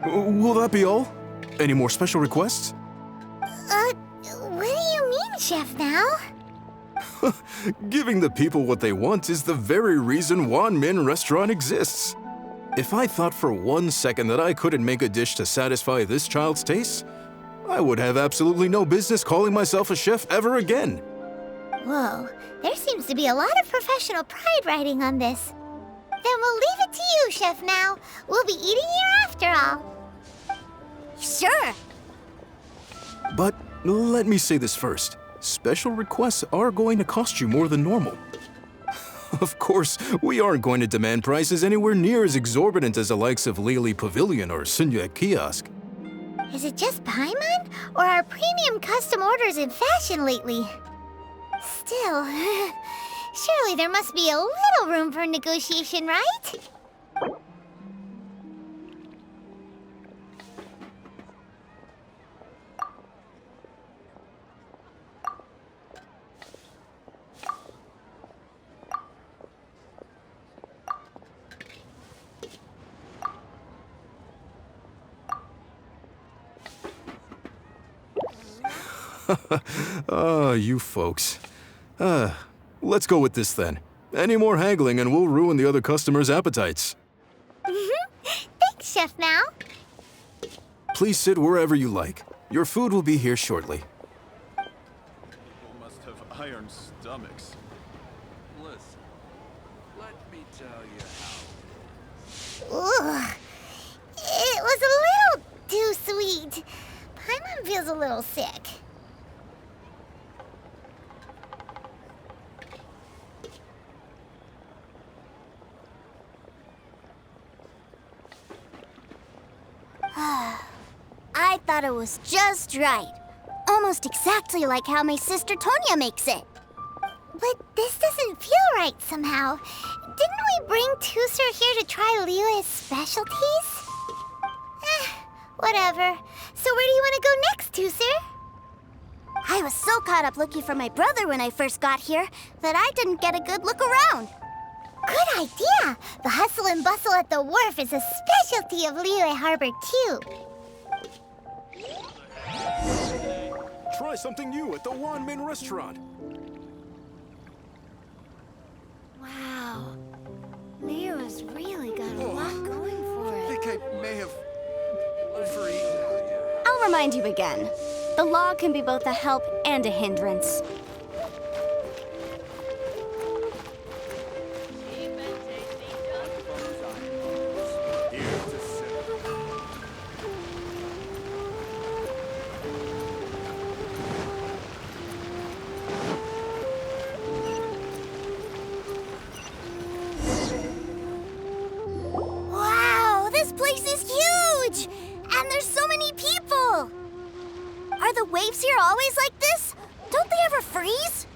Will that be all? Any more special requests? What do you mean, Chef Now? Giving the people what they want is the very reason Wan Min Restaurant exists. If I thought for 1 second that I couldn't make a dish to satisfy this child's taste, I would have absolutely no business calling myself a chef ever again. Whoa, there seems to be a lot of professional pride riding on this. Then we'll leave it to you, Chef Now. We'll be eating here after all. Sure. But let me say this first. Special requests are going to cost you more than normal. Of course, we aren't going to demand prices anywhere near as exorbitant as the likes of Lily Pavilion or Sunyue Kiosk. Is it just Paimon, or are premium custom orders in fashion lately? Still, surely there must be a little room for negotiation, right? You folks. Let's go with this then. Any more haggling and we'll ruin the other customers' appetites. Thanks, Chef Now. Please sit wherever you like. Your food will be here shortly. People must have iron stomachs. Listen, let me tell you how. Ugh. It was a little too sweet. Paimon feels a little sick. I thought it was just right. Almost exactly like how my sister Tonya makes it. But this doesn't feel right somehow. Didn't we bring Tusser here to try Liyue's specialties? Whatever. So where do you want to go next, Tusser? I was so caught up looking for my brother when I first got here that I didn't get a good look around. Good idea! The hustle and bustle at the wharf is a specialty of Liyue Harbor, too. Try something new at the Wan Min Restaurant. Wow. Liyue's really got a lot going for I it. think I may have overeaten. I'll remind you again. The law can be both a help and a hindrance. Wow, this place is huge! And there's so many people! Are the waves here always like this? Don't they ever freeze?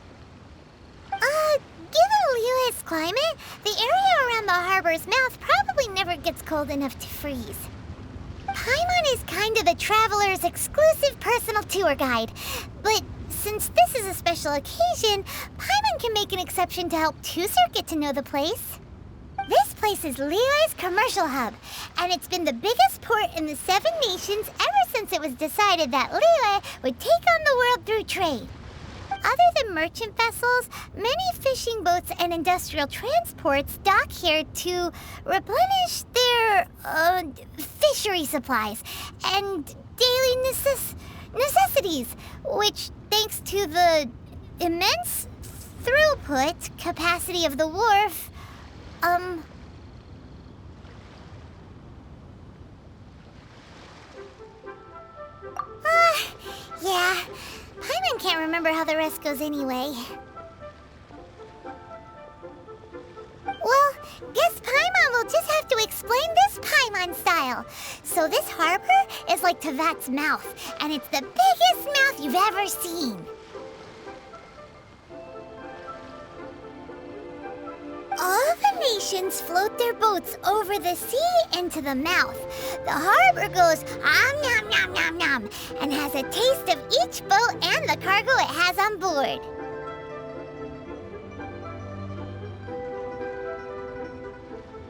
Given Liyue's climate, the area around the harbor's mouth probably never gets cold enough to freeze. Paimon is kind of the traveler's exclusive personal tour guide. But since this is a special occasion, Paimon can make an exception to help Tusser get to know the place. This place is Liyue's commercial hub, and it's been the biggest port in the Seven Nations ever since it was decided that Liyue would take on the world through trade. Other than merchant vessels, many fishing boats and industrial transports dock here to replenish their fishery supplies and daily necessities, which, thanks to the immense throughput capacity of the wharf, yeah. Paimon can't remember how the rest goes anyway. Well, guess Paimon will just have to explain this Paimon style. So this harbor is like Tevat's mouth, and it's the biggest mouth you've ever seen. All the nations float their boats over the sea into the mouth. The harbor goes nom nom nom nom and has a taste of each boat and the cargo it has on board.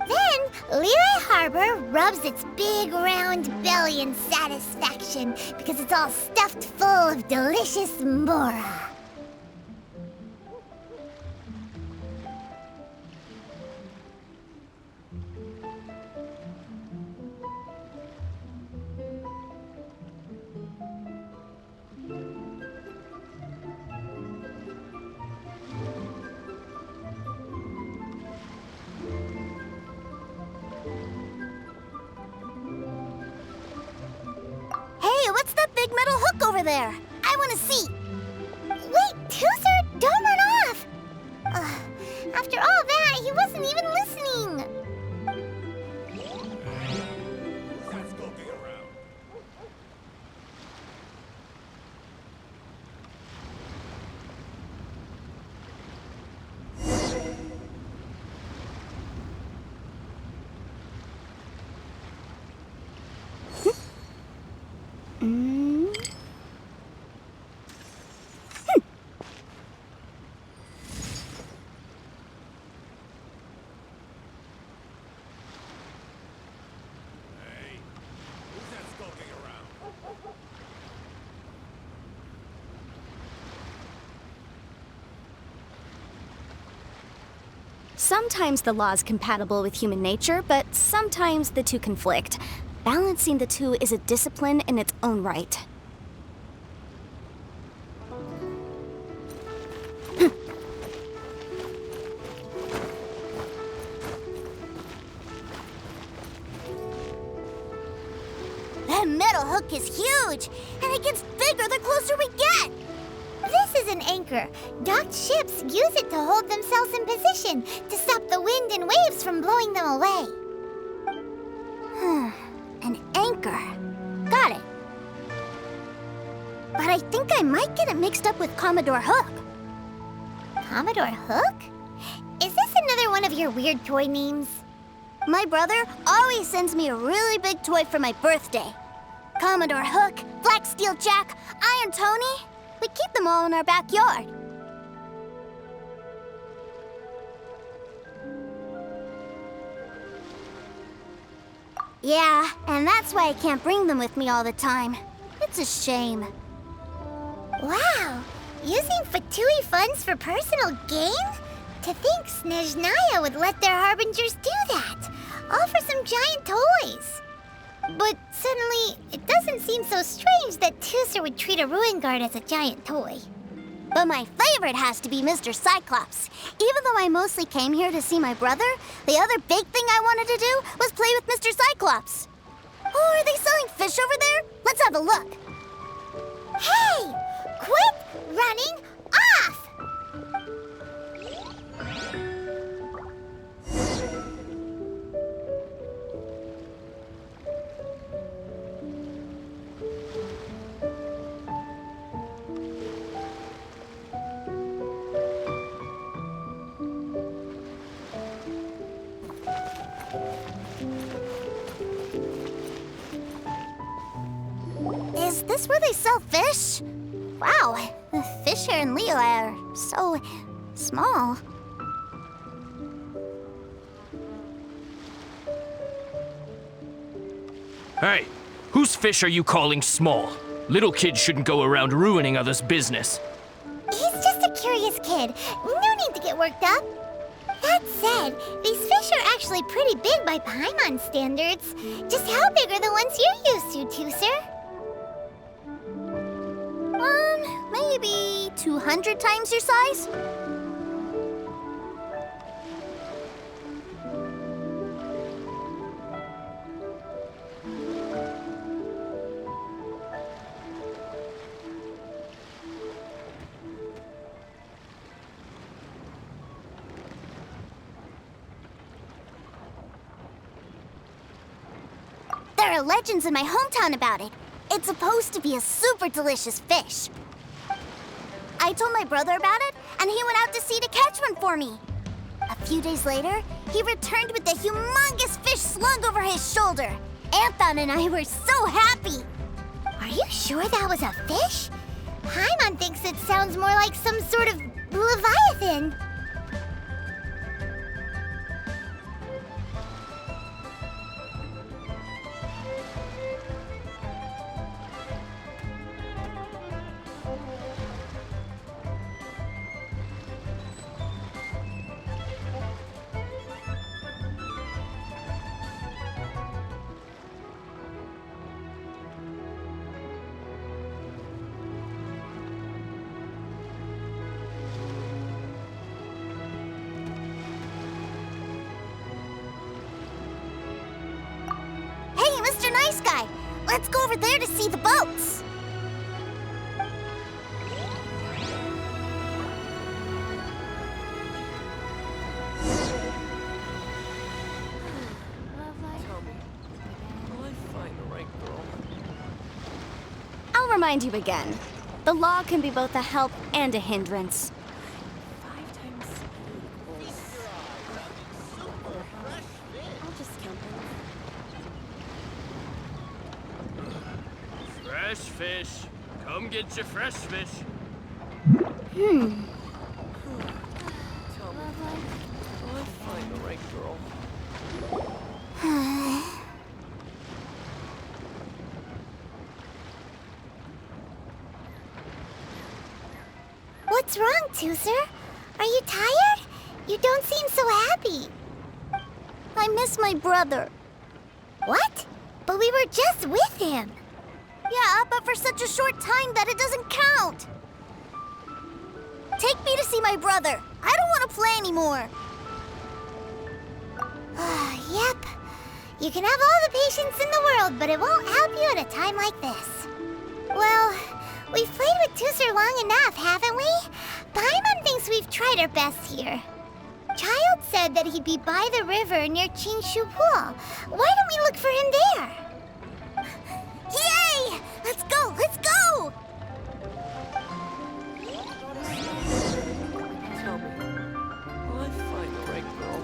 Then Lehigh Harbor rubs its big round belly in satisfaction because it's all stuffed full of delicious Mbora. What's that big metal hook over there? I want to see. Wait, Tooser, don't run off! After all that, he wasn't even listening. That's skulking around. Sometimes the law's compatible with human nature, but sometimes the two conflict. Balancing the two is a discipline in its own right. That metal hook is huge, and it gets bigger the closer we get. This is an anchor. Docked ships use it to hold themselves in position to stop the wind and waves from blowing them away. An anchor. Got it. But I think I might get it mixed up with Commodore Hook. Commodore Hook? Is this another one of your weird toy names? My brother always sends me a really big toy for my birthday. Commodore Hook, Black Steel Jack, Iron Tony. We keep them all in our backyard. Yeah, and that's why I can't bring them with me all the time. It's a shame. Wow! Using Fatui funds for personal gain? To think Snezhnaya would let their harbingers do that, all for some giant toys. But suddenly, it doesn't seem so strange that Tooser would treat a ruin guard as a giant toy. But my favorite has to be Mr. Cyclops. Even though I mostly came here to see my brother, the other big thing I wanted to do was play with Mr. Cyclops. Oh, are they selling fish over there? Let's have a look. Hey! Quit running off! Is this where they sell fish? Wow, the fish here in Leo are so small. Hey, whose fish are you calling small? Little kids shouldn't go around ruining others' business. He's just a curious kid. No need to get worked up. That said, these fish are actually pretty big by Paimon standards. Just how big are the ones you're used to, Tooser? Maybe 200 times your size? There are legends in my hometown about it. It's supposed to be a super delicious fish. I told my brother about it, and he went out to sea to catch one for me. A few days later, he returned with a humongous fish slung over his shoulder. Anthon and I were so happy. Are you sure that was a fish? Paimon thinks it sounds more like some sort of leviathan. guy. Let's go over there to see the boats. Will I find the right girl? I'll remind you again. The law can be both a help and a hindrance. 5 times speed equals... I'll just count them. Fresh fish. Come get your fresh fish. Tell me, will I find the right girl? What's wrong, Tooser? Are you tired? You don't seem so happy. I miss my brother. What? But we were just with him. Yeah, but for such a short time that it doesn't count. Take me to see my brother. I don't want to play anymore. Yep. You can have all the patience in the world, but it won't help you at a time like this. Well, we've played with Tooser long enough, haven't we? Paimon thinks we've tried our best here. Child said that he'd be by the river near Chinshu Pool. Why don't we look for him there? Yay! Let's go! Let's go! Tell me, will I find the right girl?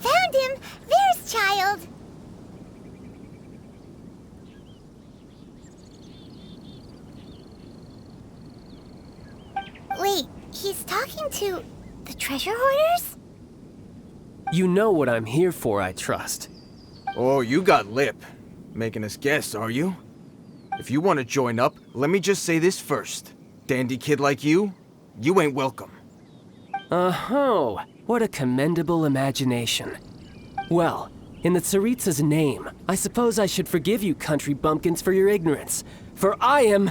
Found him! There's Child! Wait, he's talking to the treasure hoarders? You know what I'm here for, I trust. Oh, you got lip. Making us guess, are you? If you want to join up, let me just say this first. Dandy kid like you ain't welcome. Oh, what a commendable imagination. Well, in the Tsaritsa's name, I suppose I should forgive you country bumpkins for your ignorance. For I am...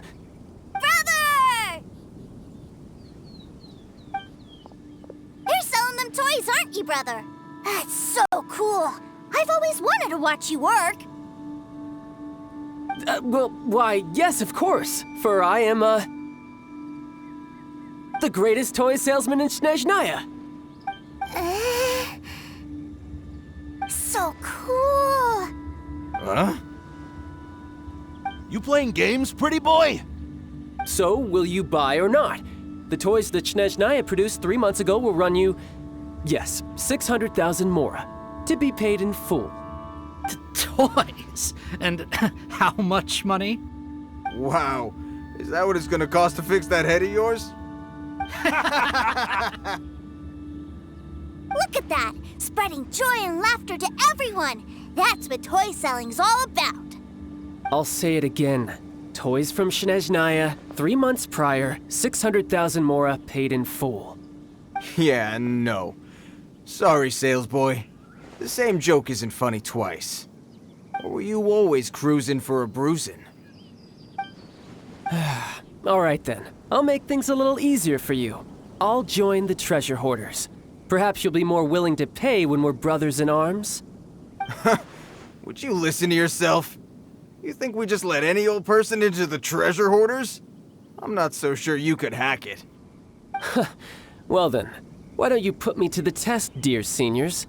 Brother! You're selling them toys, aren't you, brother? That's so cool. I've always wanted to watch you work. Well, why, yes, of course. For I am, the greatest toy salesman in Snezhnaya. So cool. Huh? You playing games, pretty boy? So, will you buy or not? The toys that Snezhnaya produced 3 months ago will run you, yes, 600,000 mora, to be paid in full. Toys? And how much money? Wow. Is that what it's gonna cost to fix that head of yours? Look at that! Spreading joy and laughter to everyone! That's what toy selling's all about! I'll say it again. Toys from Snezhnaya, 3 months prior, 600,000 mora paid in full. Yeah, no. Sorry, sales boy. The same joke isn't funny twice. Or were you always cruising for a bruising? All right then. I'll make things a little easier for you. I'll join the treasure hoarders. Perhaps you'll be more willing to pay when we're brothers in arms? Would you listen to yourself? You think we just let any old person into the treasure hoarders? I'm not so sure you could hack it. Well then, why don't you put me to the test, dear seniors?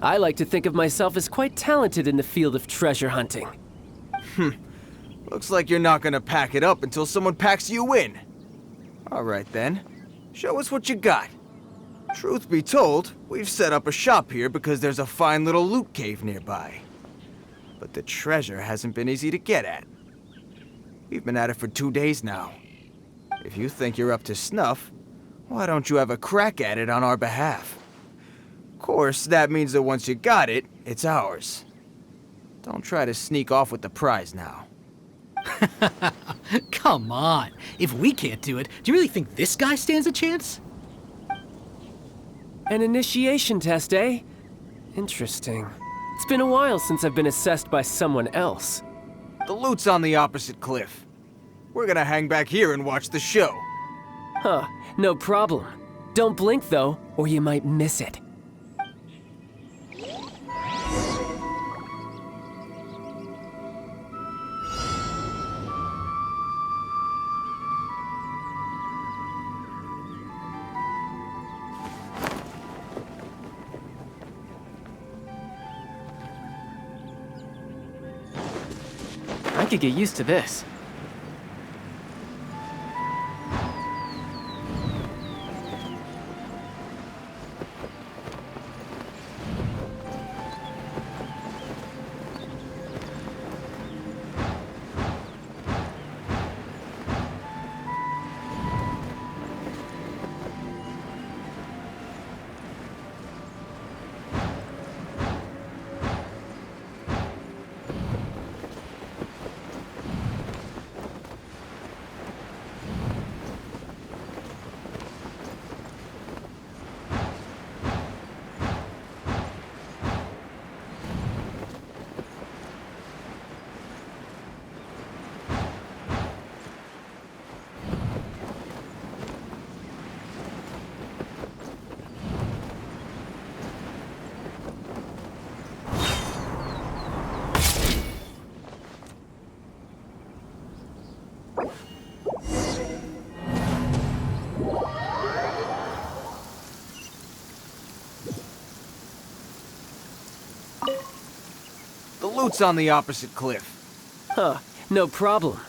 I like to think of myself as quite talented in the field of treasure hunting. Looks like you're not gonna pack it up until someone packs you in. All right then, show us what you got. Truth be told, we've set up a shop here because there's a fine little loot cave nearby. But the treasure hasn't been easy to get at. We've been at it for 2 days now. If you think you're up to snuff, why don't you have a crack at it on our behalf? Of course, that means that once you got it, it's ours. Don't try to sneak off with the prize now. Come on. If we can't do it, do you really think this guy stands a chance? An initiation test, eh? Interesting. It's been a while since I've been assessed by someone else. The loot's on the opposite cliff. We're gonna hang back here and watch the show. Huh, no problem. Don't blink though, or you might miss it. I could get used to this. The loot's on the opposite cliff. Huh, no problem.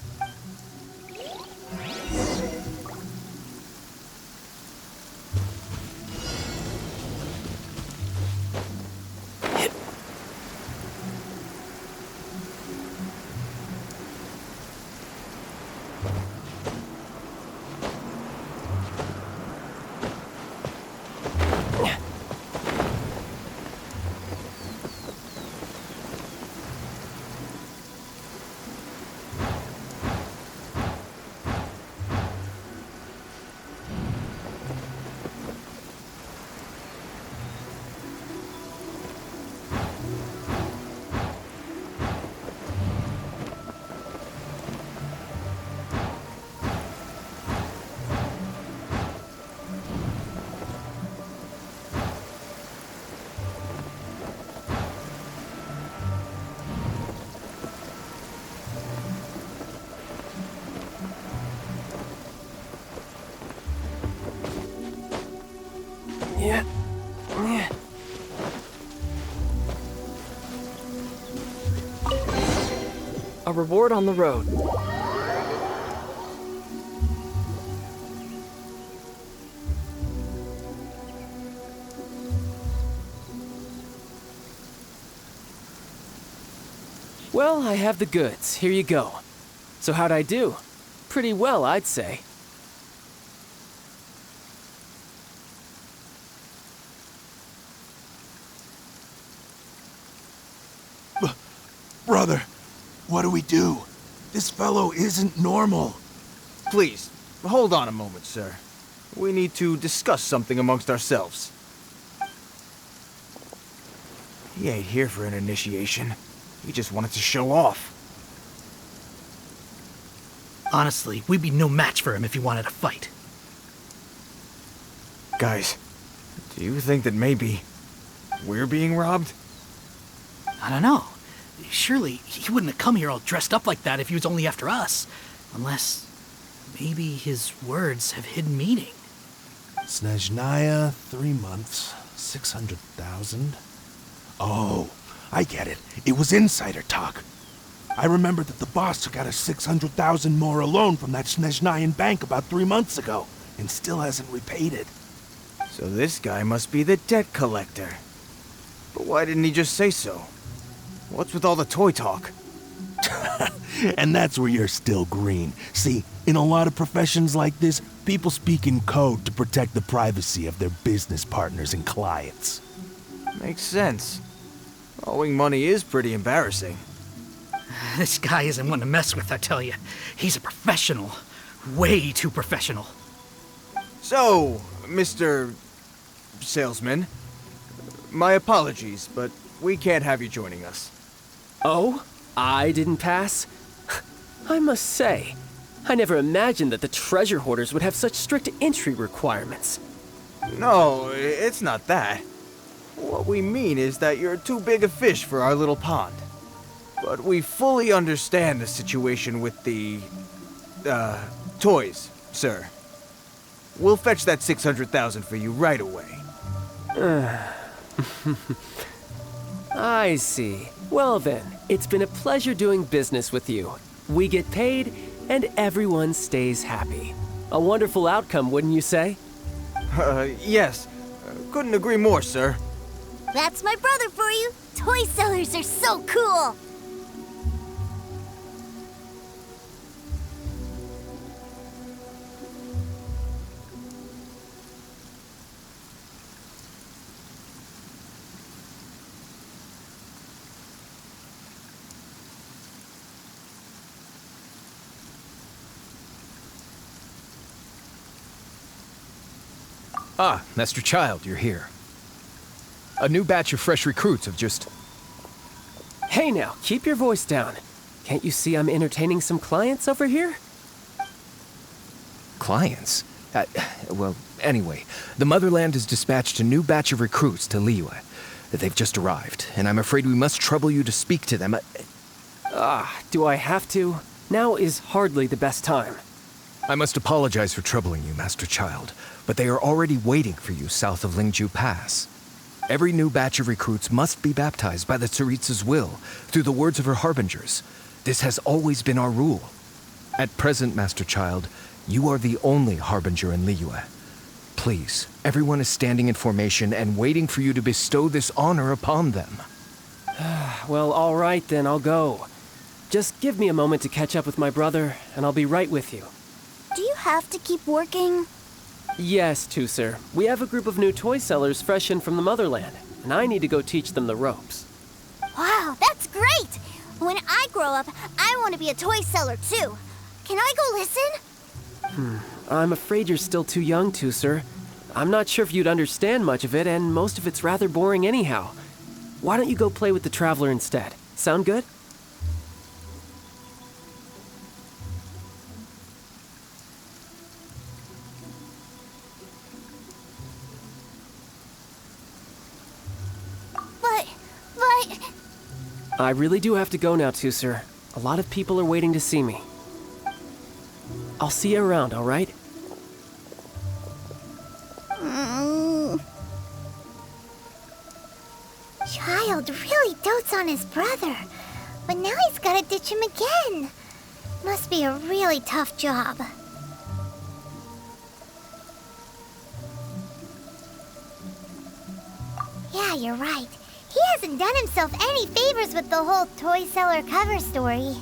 Yeah. A reward on the road. Well, I have the goods. Here you go. So how'd I do? Pretty well, I'd say. Brother, what do we do? This fellow isn't normal. Please, hold on a moment, sir. We need to discuss something amongst ourselves. He ain't here for an initiation. He just wanted to show off. Honestly, we'd be no match for him if he wanted to fight. Guys, do you think that maybe we're being robbed? I don't know. Surely he wouldn't have come here all dressed up like that if he was only after us. Unless maybe his words have hidden meaning. Snezhnaya, 3 months, 600,000. Oh, I get it. It was insider talk. I remember that the boss took out a 600,000 more loan from that Snezhnayan bank about 3 months ago, and still hasn't repaid it. So this guy must be the debt collector. But why didn't he just say so? What's with all the toy talk? And that's where you're still green. See, in a lot of professions like this, people speak in code to protect the privacy of their business partners and clients. Makes sense. Owing money is pretty embarrassing. This guy isn't one to mess with, I tell you. He's a professional. Way too professional. So, Mr. Salesman, my apologies, but we can't have you joining us. Oh? I didn't pass? I must say, I never imagined that the treasure hoarders would have such strict entry requirements. No, it's not that. What we mean is that you're too big a fish for our little pond. But we fully understand the situation with the, toys, sir. We'll fetch that 600,000 for you right away. I see. Well then, it's been a pleasure doing business with you. We get paid, and everyone stays happy. A wonderful outcome, wouldn't you say? Yes. Couldn't agree more, sir. That's my brother for you. Toy sellers are so cool. Ah, Master Child, you're here. A new batch of fresh recruits have just... Hey now, keep your voice down. Can't you see I'm entertaining some clients over here? Clients? Well, anyway, the Motherland has dispatched a new batch of recruits to Liyue. They've just arrived, and I'm afraid we must trouble you to speak to them. Do I have to? Now is hardly the best time. I must apologize for troubling you, Master Child, but they are already waiting for you south of Lingju Pass. Every new batch of recruits must be baptized by the Tsaritsa's will, through the words of her harbingers. This has always been our rule. At present, Master Child, you are the only harbinger in Liyue. Please, everyone is standing in formation and waiting for you to bestow this honor upon them. Well, all right then, I'll go. Just give me a moment to catch up with my brother, and I'll be right with you. Do you have to keep working? Yes, Tusser. We have a group of new toy sellers fresh in from the Motherland, and I need to go teach them the ropes. Wow, that's great! When I grow up, I want to be a toy seller too. Can I go listen? I'm afraid you're still too young, Tusser. I'm not sure if you'd understand much of it, and most of it's rather boring anyhow. Why don't you go play with the Traveler instead? Sound good? But... I really do have to go now, Tusser. A lot of people are waiting to see me. I'll see you around, all right? Child really dotes on his brother, but now he's gotta ditch him again. Must be a really tough job. Yeah, you're right. He hasn't done himself any favors with the whole toy seller cover story.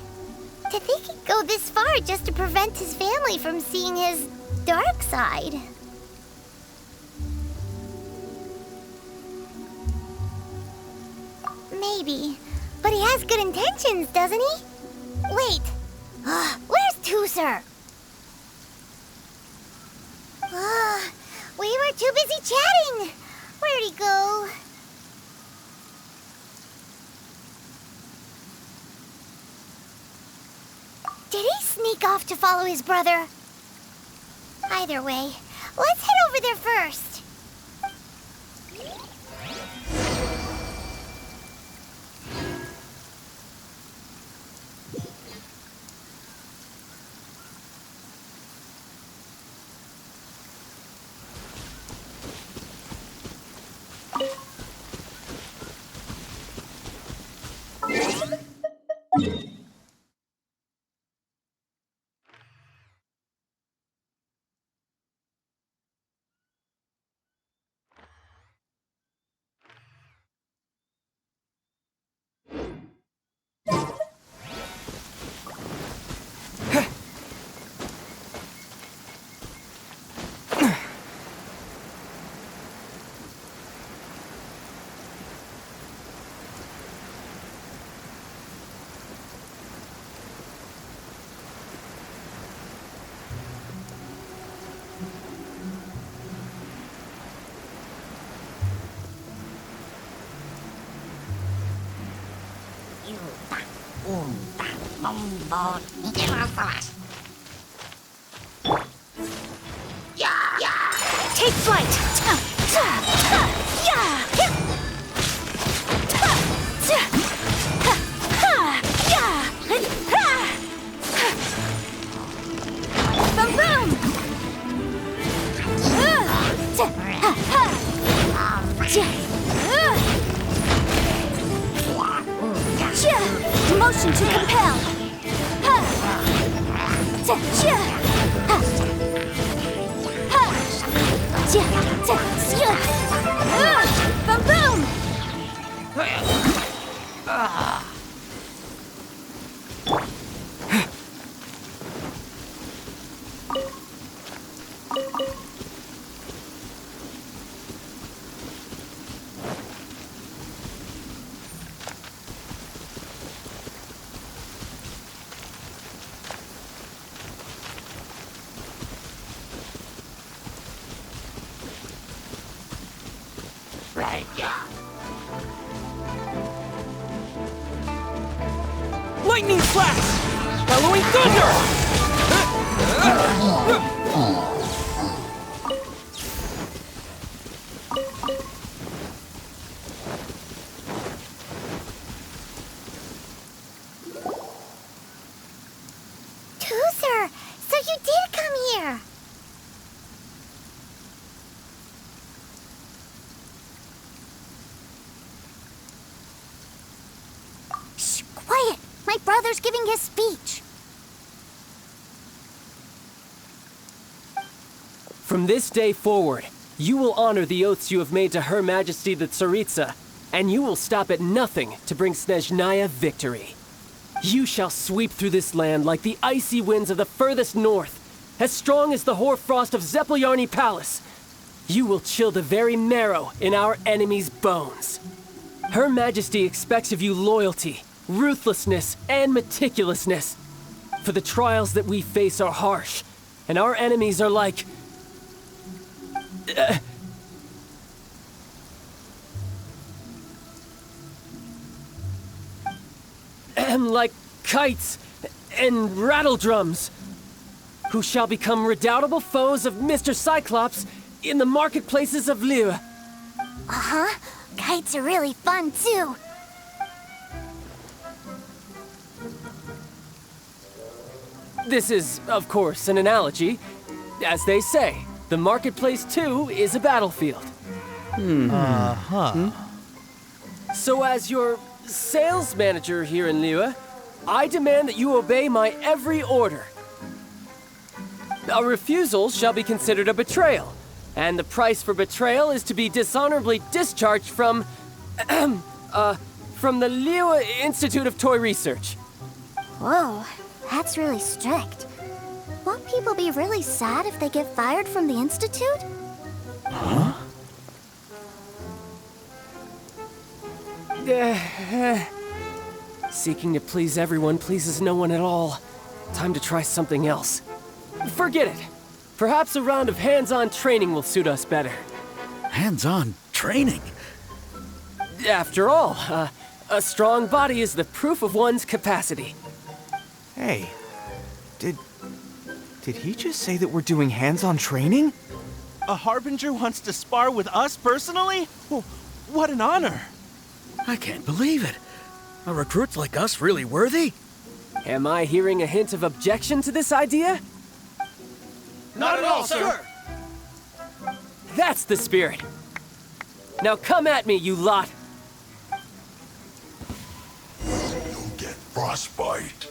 To think he'd go this far just to prevent his family from seeing his dark side. Maybe. But he has good intentions, doesn't he? Wait. Where's Tooser? We were too busy chatting. Where'd he go? Did he sneak off to follow his brother? Either way, let's head over there first. Take flight! Boom boom! Motion to compel! Boom boom! Lightning flash! Following thunder! Tooser, so you did come here. Shh, quiet! My brother's giving his speech. From this day forward, you will honor the oaths you have made to Her Majesty the Tsaritsa, and you will stop at nothing to bring Snezhnaya victory. You shall sweep through this land like the icy winds of the furthest north, as strong as the hoarfrost of Zepelyarny Palace. You will chill the very marrow in our enemies' bones. Her Majesty expects of you loyalty, ruthlessness, and meticulousness. For the trials that we face are harsh, and our enemies are like... like kites and rattle drums, who shall become redoubtable foes of Mr. Cyclops in the marketplaces of Liyue. Uh-huh. Kites are really fun, too. This is, of course, an analogy. As they say, the marketplace, too, is a battlefield. So as your sales manager here in Liyue, I demand that you obey my every order. A refusal shall be considered a betrayal, and the price for betrayal is to be dishonorably discharged from From the Liu Institute of Toy Research. Whoa, that's really strict. Won't people be really sad if they get fired from the Institute? Huh? Seeking to please everyone pleases no one at all. Time to try something else. Forget it. Perhaps a round of hands-on training will suit us better. Hands-on training? After all, a strong body is the proof of one's capacity. Hey, did he just say that we're doing hands-on training? A Harbinger wants to spar with us personally? What an honor! I can't believe it. Are recruits like us really worthy? Am I hearing a hint of objection to this idea? Not at all, sir! That's the spirit. Now come at me, you lot. You'll get frostbite.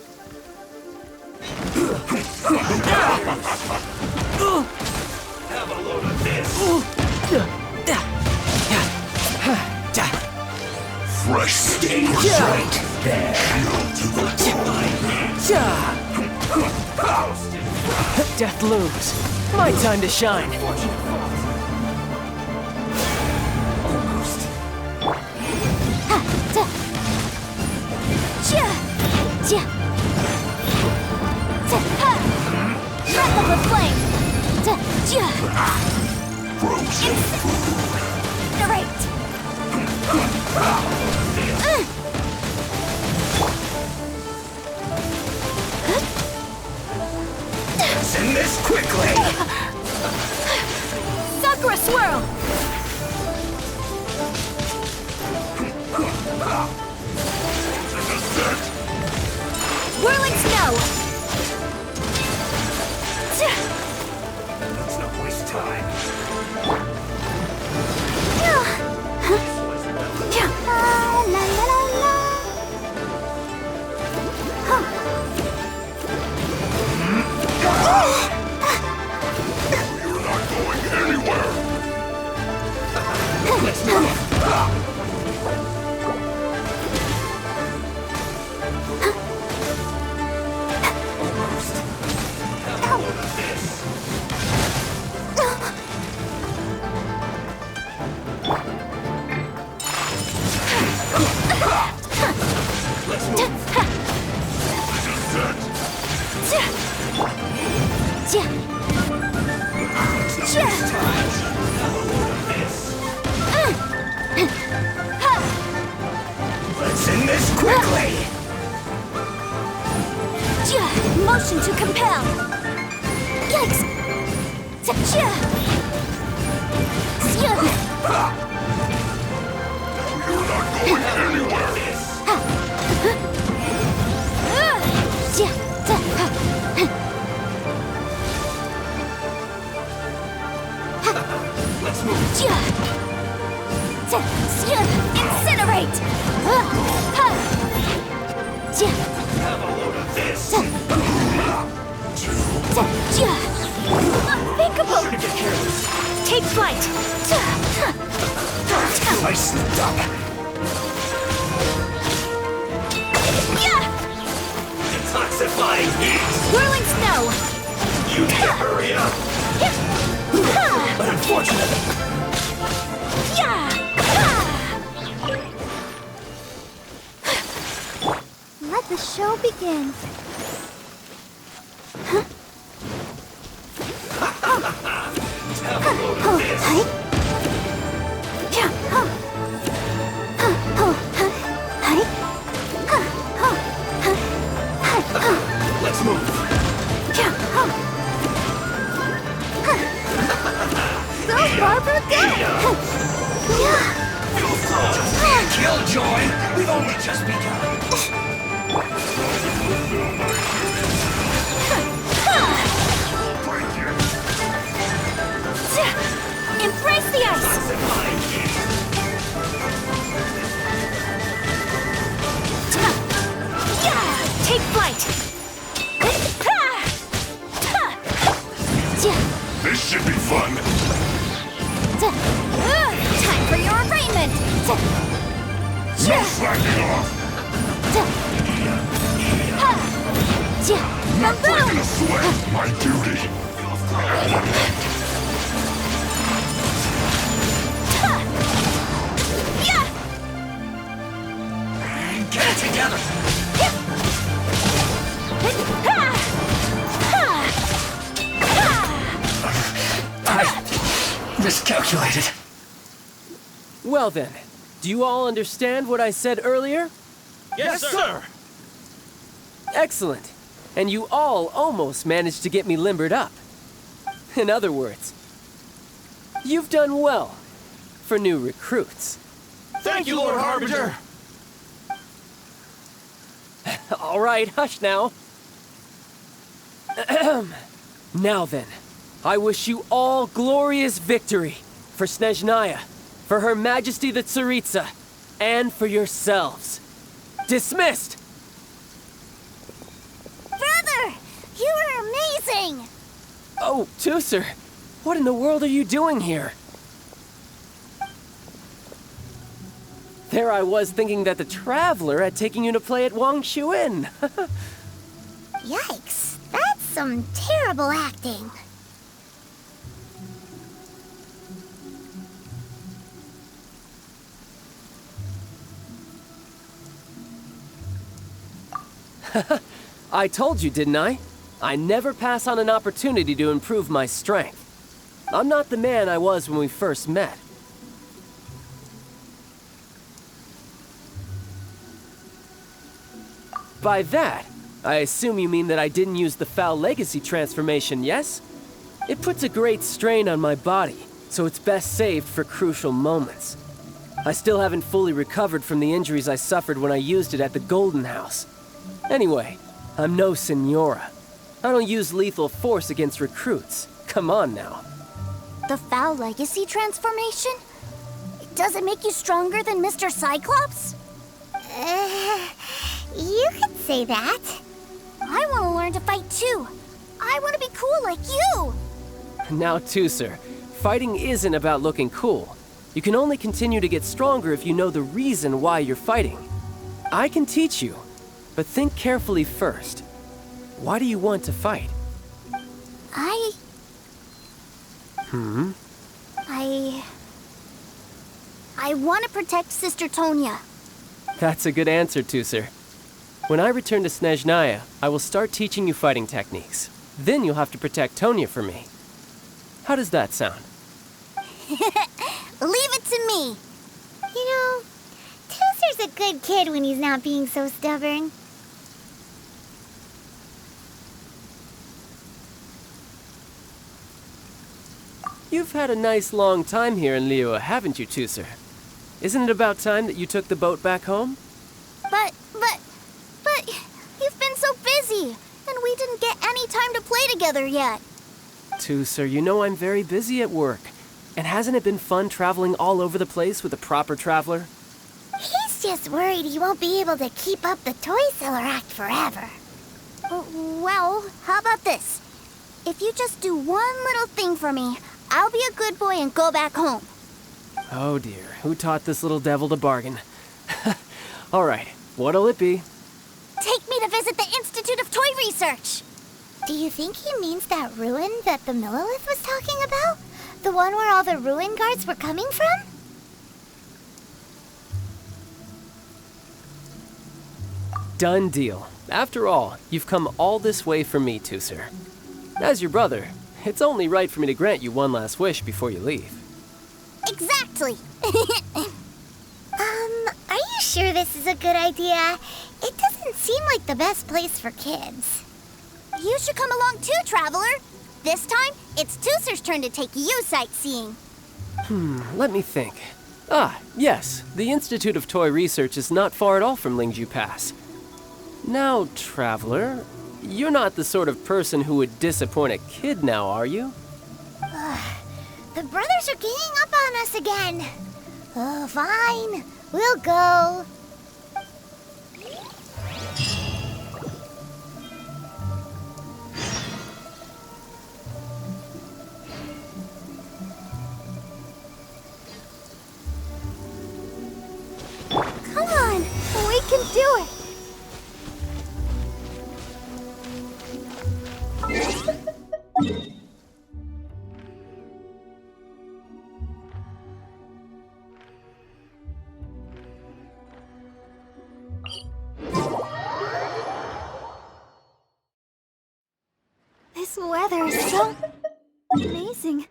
Have a load of this! Fresh sting right there. Shield to the Death looms. My time to shine. Breath of the flame! Frozen food. Great! Send this quickly! Sakura swirl! Whirling snow! Let's not waste time. La la la la. You're not going anywhere. Let's move! Let's end this quickly! Motion to compel! Yikes! You're not going anywhere. Let's move! Incinerate! Have a load of this! Unthinkable! Shouldn't get careless. Take flight! I slipped up. Detoxifying heat! Whirling snow! You need to hurry up! But unfortunately, Let the show begin. have a load of this! Let's move! Go, Barbara, go! Killjoy! We've only just begun! Embrace the ice! Take flight! This should be fun. Time for your arraignment! No slacking off! Not breaking a sweat, my duty! Get it together! I miscalculated. Well then, do you all understand what I said earlier? Yes, sir! Excellent. And you all almost managed to get me limbered up. In other words, you've done well for new recruits. Thank you, Lord Harbinger! All right, hush now. Now then, I wish you all glorious victory for Snezhnaya, for Her Majesty the Tsaritsa, and for yourselves. Dismissed! Brother, you were amazing! Oh, Tusser, what in the world are you doing here? There I was thinking that the Traveler had taken you to play at Wang Shuin. Yikes, that's some terrible acting. I told you, didn't I? I never pass on an opportunity to improve my strength. I'm not the man I was when we first met. By that, I assume you mean that I didn't use the Foul Legacy transformation, yes? It puts a great strain on my body, so it's best saved for crucial moments. I still haven't fully recovered from the injuries I suffered when I used it at the Golden House. Anyway, I'm no Senora. I don't use lethal force against recruits. Come on now. The Foul Legacy transformation? Does it make you stronger than Mr. Cyclops? You could say that. I want to learn to fight too. I want to be cool like you. Now, Tusser, fighting isn't about looking cool. You can only continue to get stronger if you know the reason why you're fighting. I can teach you, but think carefully first. Why do you want to fight? I want to protect Sister Tonya. That's a good answer, Tusser. When I return to Snezhnaya, I will start teaching you fighting techniques. Then you'll have to protect Tonya for me. How does that sound? Leave it to me. You know, Tusser's a good kid when he's not being so stubborn. You've had a nice long time here in Liyue, haven't you, Tusser? Isn't it about time that you took the boat back home? But you've been so busy, and we didn't get any time to play together yet. Tusser, you know I'm very busy at work. And hasn't it been fun traveling all over the place with a proper traveler? He's just worried he won't be able to keep up the toy seller act forever. Well, how about this? If you just do one little thing for me, I'll be a good boy and go back home. Oh dear, who taught this little devil to bargain? All right, what'll it be? Take me to visit the Institute of Toy Research. Do you think he means that ruin that the Millilith was talking about? The one where all the ruin guards were coming from? Done deal. After all, you've come all this way for me, Tusser. As your brother, it's only right for me to grant you one last wish before you leave. Exactly. Are you sure this is a good idea? It doesn't seem like the best place for kids. You should come along too, Traveler. This time, it's Tusser's turn to take you sightseeing. Let me think. Ah, yes, the Institute of Toy Research is not far at all from Lingju Pass. Now, Traveler, you're not the sort of person who would disappoint a kid now, are you? The brothers are ganging up on us again. Oh, fine. We'll go. Come This weather is so amazing.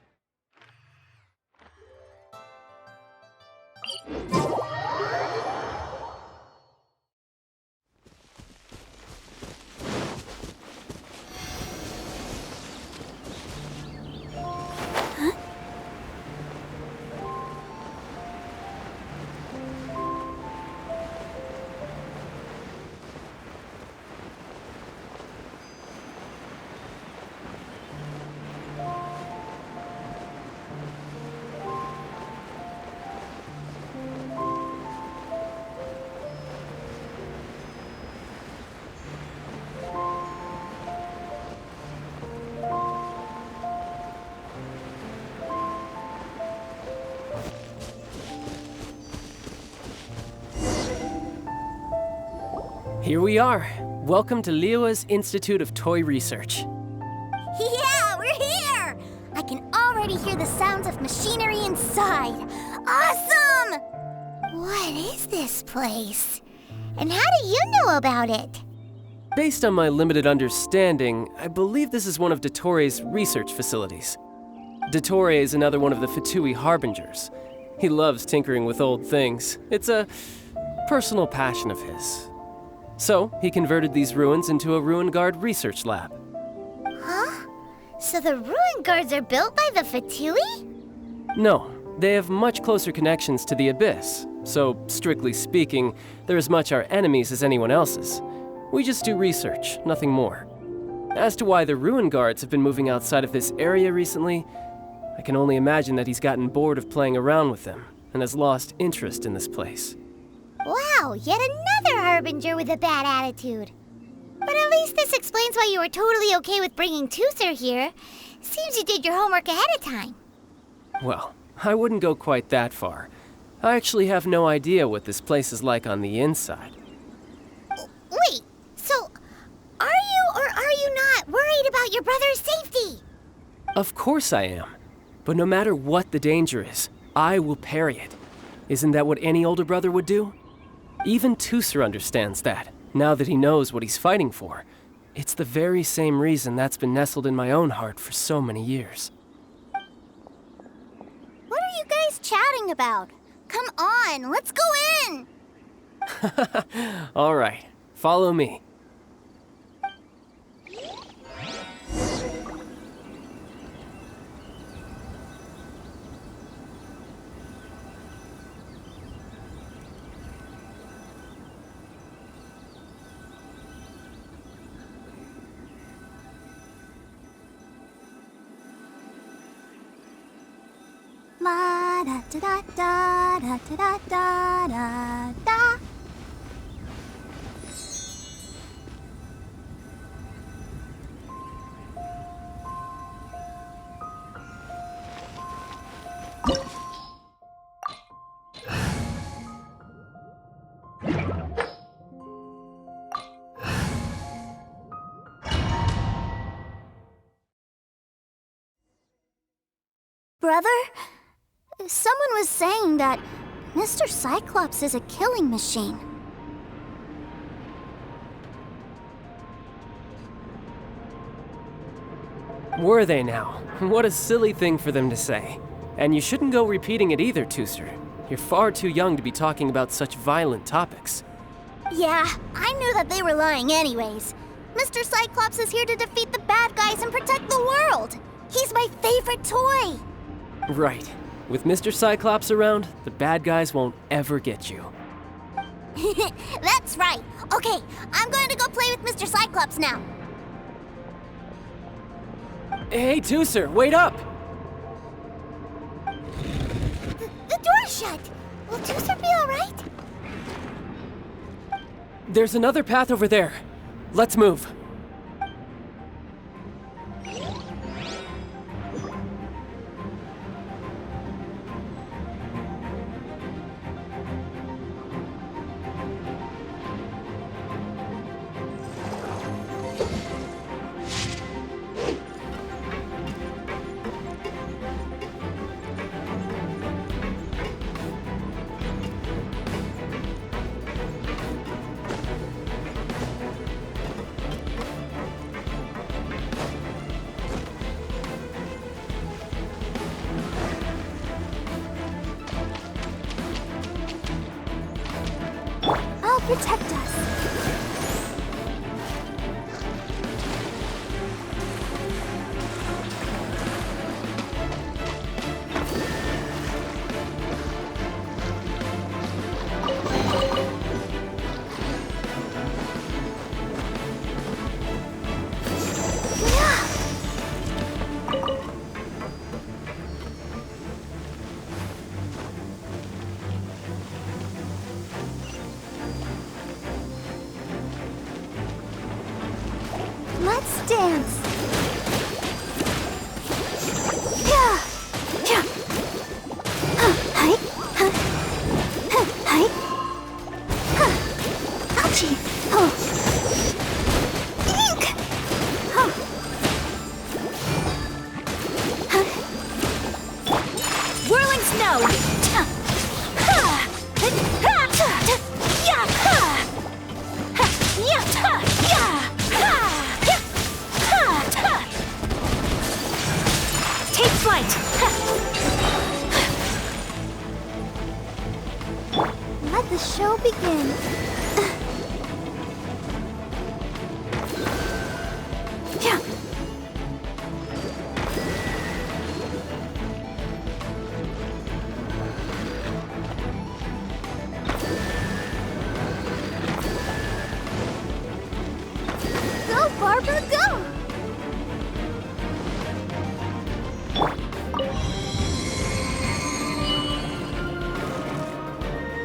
Here we are. Welcome to Liyue's Institute of Toy Research. Yeah, we're here! I can already hear the sounds of machinery inside. Awesome! What is this place? And how do you know about it? Based on my limited understanding, I believe this is one of Dottoro's research facilities. Dottore is another one of the Fatui Harbingers. He loves tinkering with old things. It's a personal passion of his. So, he converted these ruins into a Ruin Guard research lab. Huh? So the ruin guards are built by the Fatui? No, they have much closer connections to the Abyss. So, strictly speaking, they're as much our enemies as anyone else's. We just do research, nothing more. As to why the Ruin Guards have been moving outside of this area recently, I can only imagine that he's gotten bored of playing around with them and has lost interest in this place. Wow, yet another Harbinger with a bad attitude. But at least this explains why you were totally okay with bringing Toother here. Seems you did your homework ahead of time. Well, I wouldn't go quite that far. I actually have no idea what this place is like on the inside. Wait, so are you or are you not worried about your brother's safety? Of course I am. But no matter what the danger is, I will parry it. Isn't that what any older brother would do? Even Toother understands that, now that he knows what he's fighting for. It's the very same reason that's been nestled in my own heart for so many years. What are you guys chatting about? Come on, let's go in! All right, follow me. La da da da da da da da da. Brother? Someone was saying that Mr. Cyclops is a killing machine. Were they now? What a silly thing for them to say. And you shouldn't go repeating it either, Toother. You're far too young to be talking about such violent topics. Yeah, I knew that they were lying anyways. Mr. Cyclops is here to defeat the bad guys and protect the world. He's my favorite toy. Right. With Mr. Cyclops around, the bad guys won't ever get you. That's right. Okay, I'm going to go play with Mr. Cyclops now. Hey, Toother, wait up! The door's shut. Will Toother be all right? There's another path over there. Let's move. protect us. Let's dance. Yeah. Yeah. Hi. Hi. Ouchie. Oh. Eek. Oh. Whirling snow. Take flight! Let the show begin. Yeah. Go, Barbara, go!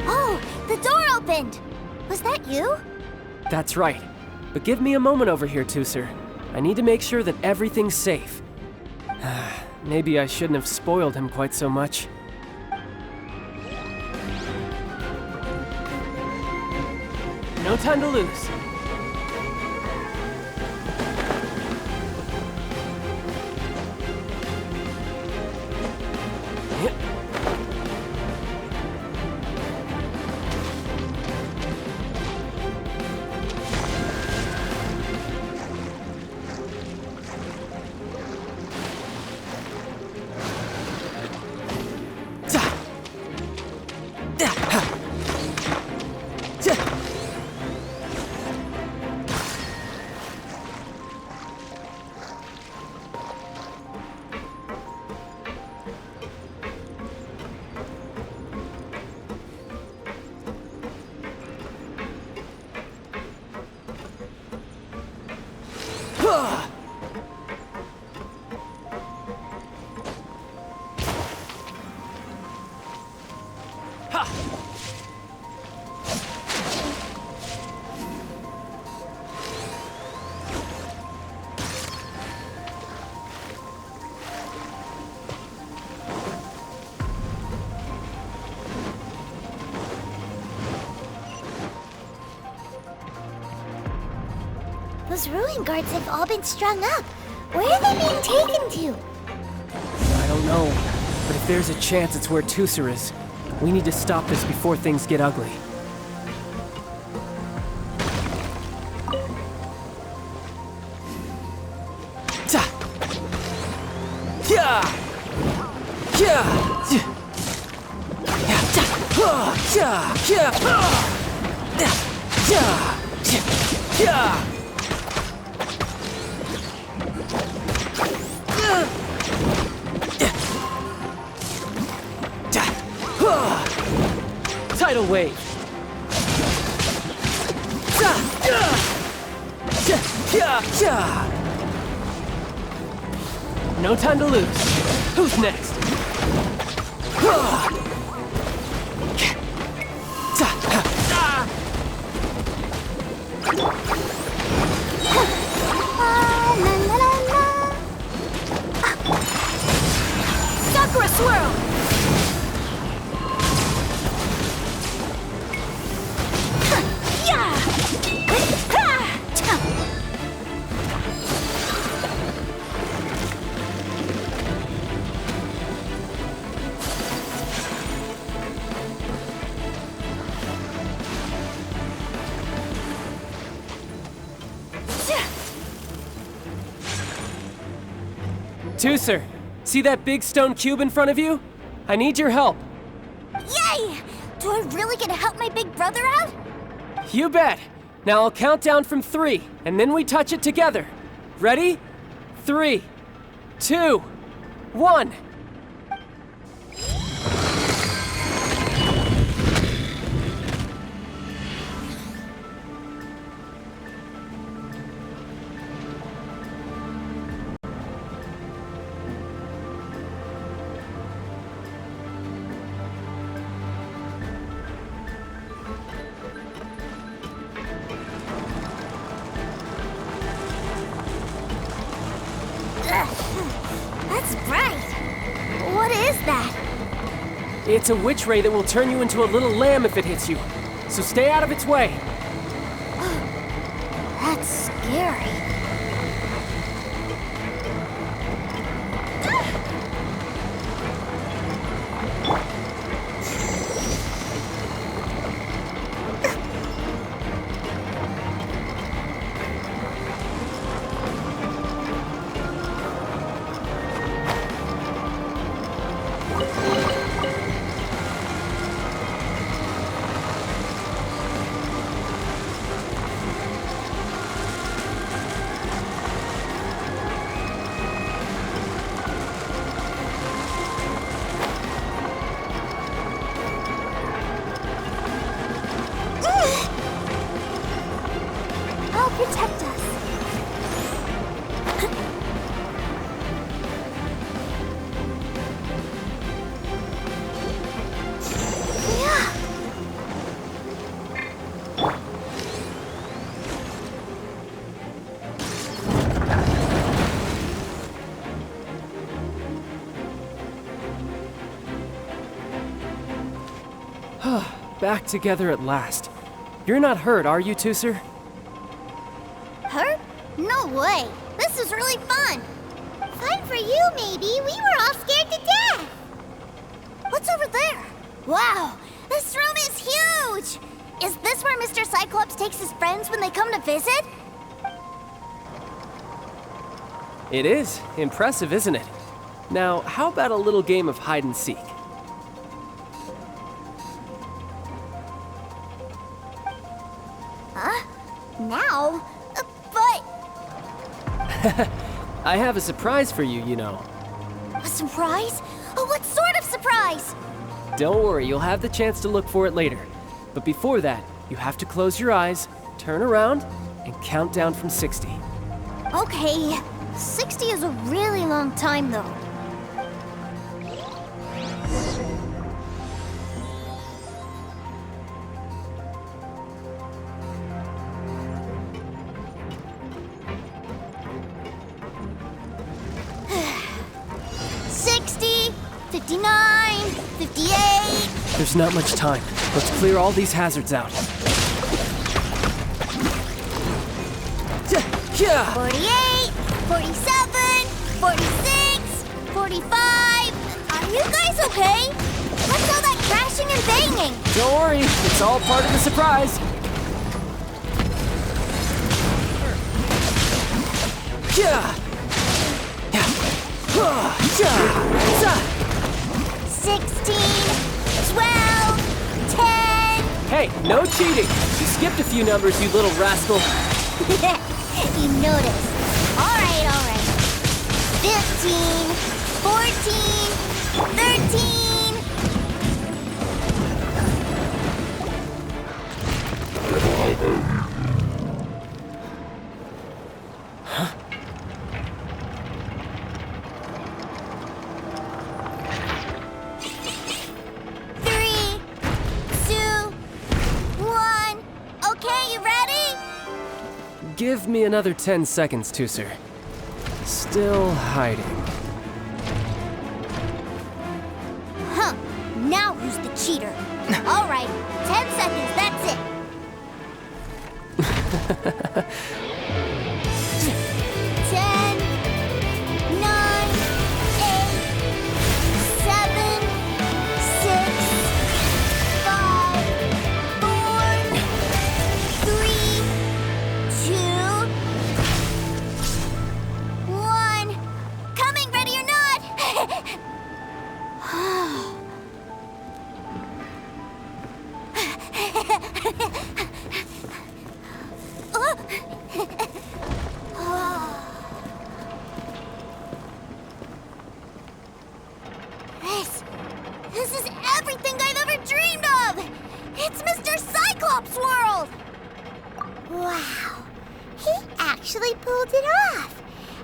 Oh, the door opened! Was that you? That's right. But give me a moment over here, Tusser. I need to make sure that everything's safe. Maybe I shouldn't have spoiled him quite so much. No time to lose. Those ruin guards have all been strung up. Where are they being taken to? I don't know, but if there's a chance it's where Tusser is, we need to stop this before things get ugly. Tidal wave. No time to lose. Who's next? Sakura swirl! Tusser, see that big stone cube in front of you? I need your help. Yay! Do I really get to help my big brother out? You bet. Now I'll count down from 3, and then we touch it together. Ready? 3, 2, 1. That's bright. What is that? It's a witch ray that will turn you into a little lamb if it hits you. So stay out of its way. That's scary. I'll protect us. Yeah. Back together at last. You're not hurt, are you, Tooser? Hurt? No way. This is really fun. Fun for you, maybe. We were all scared to death. What's over there? Wow, this room is huge. Is this where Mr. Cyclops takes his friends when they come to visit? It is. Impressive, isn't it? Now, how about a little game of hide and seek? Huh? Now? But... I have a surprise for you, you know. A surprise? What sort of surprise? Don't worry, you'll have the chance to look for it later. But before that, you have to close your eyes, turn around, and count down from 60. Okay, 60 is a really long time, though. There's not much time. Let's clear all these hazards out. 48, 47, 46, 45. Are you guys okay? What's all that crashing and banging? Don't worry, it's all part of the surprise. Yeah. 16, 12, 10. Hey, no cheating. You skipped a few numbers, you little rascal. You noticed. All right. 15, 14, 13. Huh? Give me another 10 seconds, Tooser. Still hiding. Huh. Now who's the cheater? All right, 10 seconds, that's it. 10, 9, 8, 7, 6, 5, 4, 3, 2, 1. Coming, ready or not?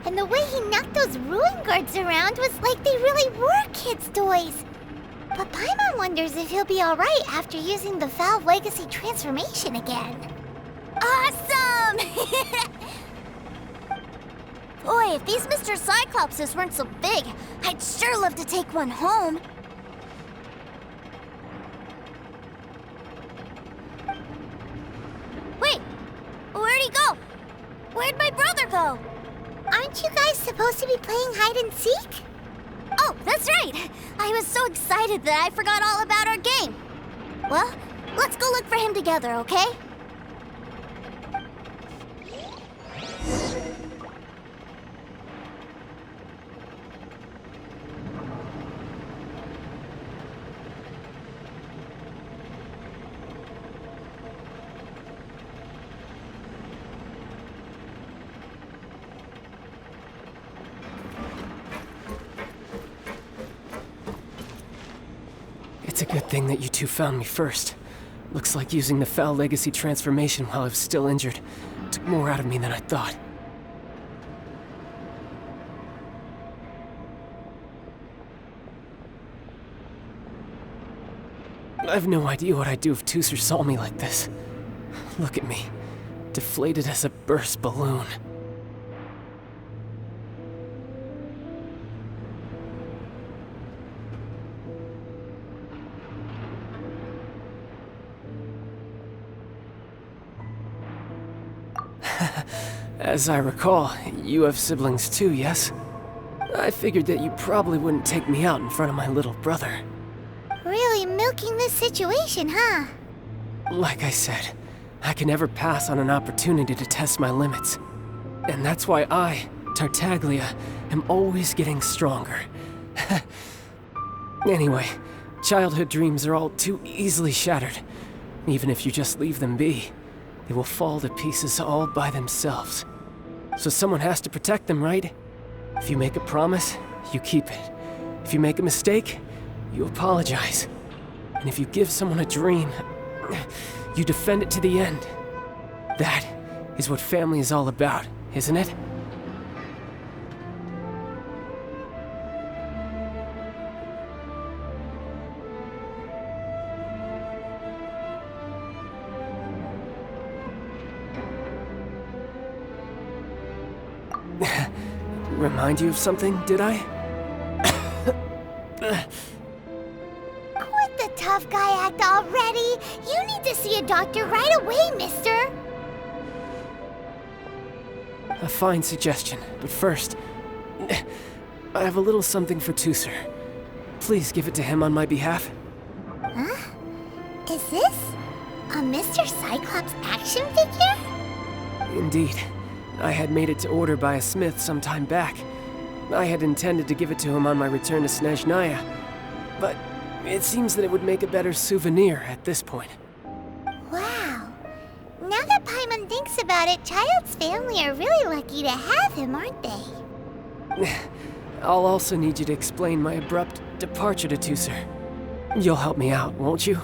and the way he knocked those ruin guards around was like they really were kids' toys. But Paimon wonders if he'll be alright after using the Valve Legacy transformation again. Awesome! Boy, if these Mr. Cyclopses weren't so big, I'd sure love to take one home. Wait, where'd he go? Where'd my brother go? Aren't you guys supposed to be playing hide and seek? Oh, that's right! I was so excited that I forgot all about our game. Well, let's go look for him together, okay? It's a good thing that you two found me first. Looks like using the Foul Legacy transformation while I was still injured took more out of me than I thought. I have no idea what I'd do if Tooser saw me like this. Look at me, deflated as a burst balloon. As I recall, you have siblings too, yes? I figured that you probably wouldn't take me out in front of my little brother. Really milking this situation, huh? Like I said, I can never pass on an opportunity to test my limits. And that's why I, Tartaglia, am always getting stronger. Anyway, childhood dreams are all too easily shattered. Even if you just leave them be, they will fall to pieces all by themselves. So someone has to protect them, right? If you make a promise, you keep it. If you make a mistake, you apologize. And if you give someone a dream, you defend it to the end. That is what family is all about, isn't it? Remind you of something, did I? Quit the tough guy act already! You need to see a doctor right away, mister! A fine suggestion, but first, I have a little something for Tooser. Please give it to him on my behalf. Huh? Is this a Mr. Cyclops action figure? Indeed. I had made it to order by a smith some time back. I had intended to give it to him on my return to Snezhnaya, but it seems that it would make a better souvenir at this point. Wow. Now that Paimon thinks about it, Child's family are really lucky to have him, aren't they? I'll also need you to explain my abrupt departure to Tooser. You'll help me out, won't you?